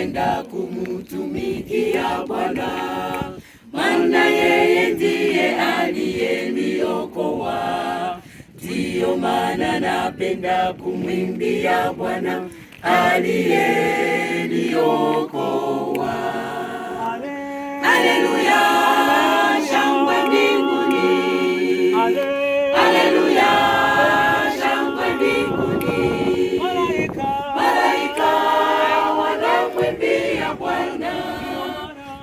napenda kumutumikia Bwana, maana yeye ndiye aliyeniokoa. Ndiyo maana napenda kumwimbia Bwana aliyeniokoa. Haleluya, shangwe mbinguni. Haleluya, shangwe mbinguni. Malaika wanamwimbia Bwana.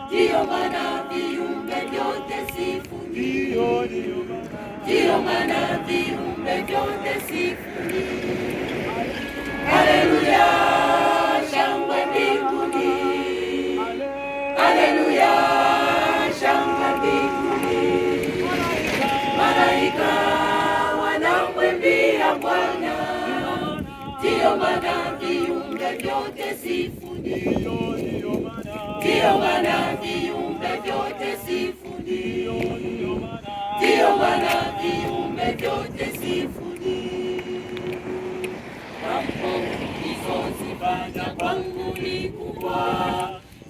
Ndiyo maana viumbe vyote sifuni. Ndiyo maana viumbe vyote sifuni. Haleluya, shangwe mbinguni. Haleluya, shangwe mbinguni. Malaika wanamwimbia Bwana. Ndiyo maana viumbe vyote sifuni. Ndiyo maana viumbe vyote sifuni. Ndiyo maana viumbe vyote sifuni. Mambo ulizozifanya kwangu ni kubwa,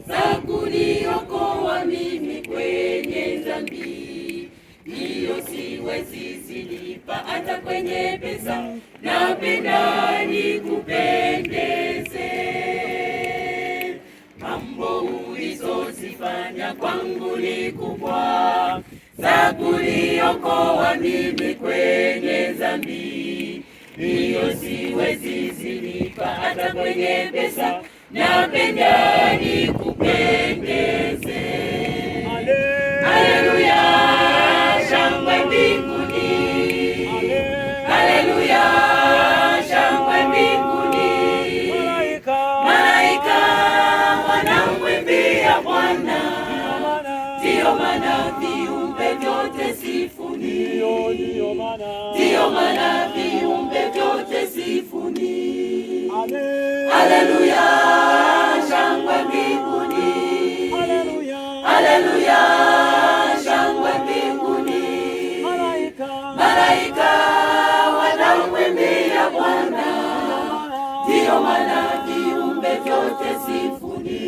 za kuniokoa mimi kwenye dhambi. Hiyo siwezi zilipa hata kwenye pesa, napenda nikupendeze. Mambo ulizozifanya kwangu ni kubwa, za kuniokoa mimi kwenye dhambi. Hiyo siwezi zilipa hata kwenye pesa, napenda nikupendeze. Haleluya, shangwe mbinguni. Haleluya, shangwe mbinguni. Malaika wanamwimbia Bwana. Ndiyo maana viumbe vyote sifuni. Ndiyo maana viumbe vyote sifuni. Haleluya, shangwe mbinguni. Haleluya, shangwe mbinguni. Malaika wanamwimbia Bwana. Ndiyo maana viumbe vyote sifuni.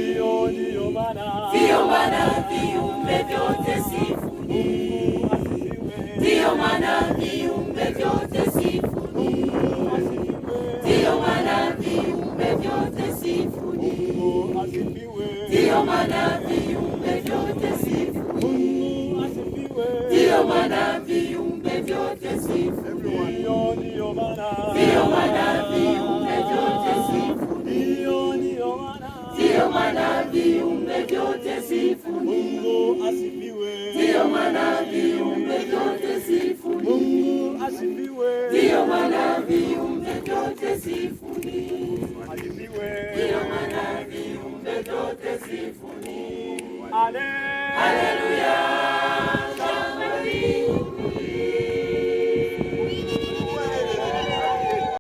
Ndiyo maana viumbe vyote sifuni. Ndiyo maana viumbe vyote sifuni. Ndiyo maana viumbe vyote sifuni. Ndiyo maana viumbe vyote sifuni. Ndiyo maana viumbe vyote sifuni. Ndiyo maana viumbe vyote sifuni. Ndiyo maana viumbe vyote sifuni. Ndiyo maana viumbe vyote sifuni. Ndiyo maana viumbe vyote sifuni. Ndiyo maana viumbe vyote sifuni. Haleluya.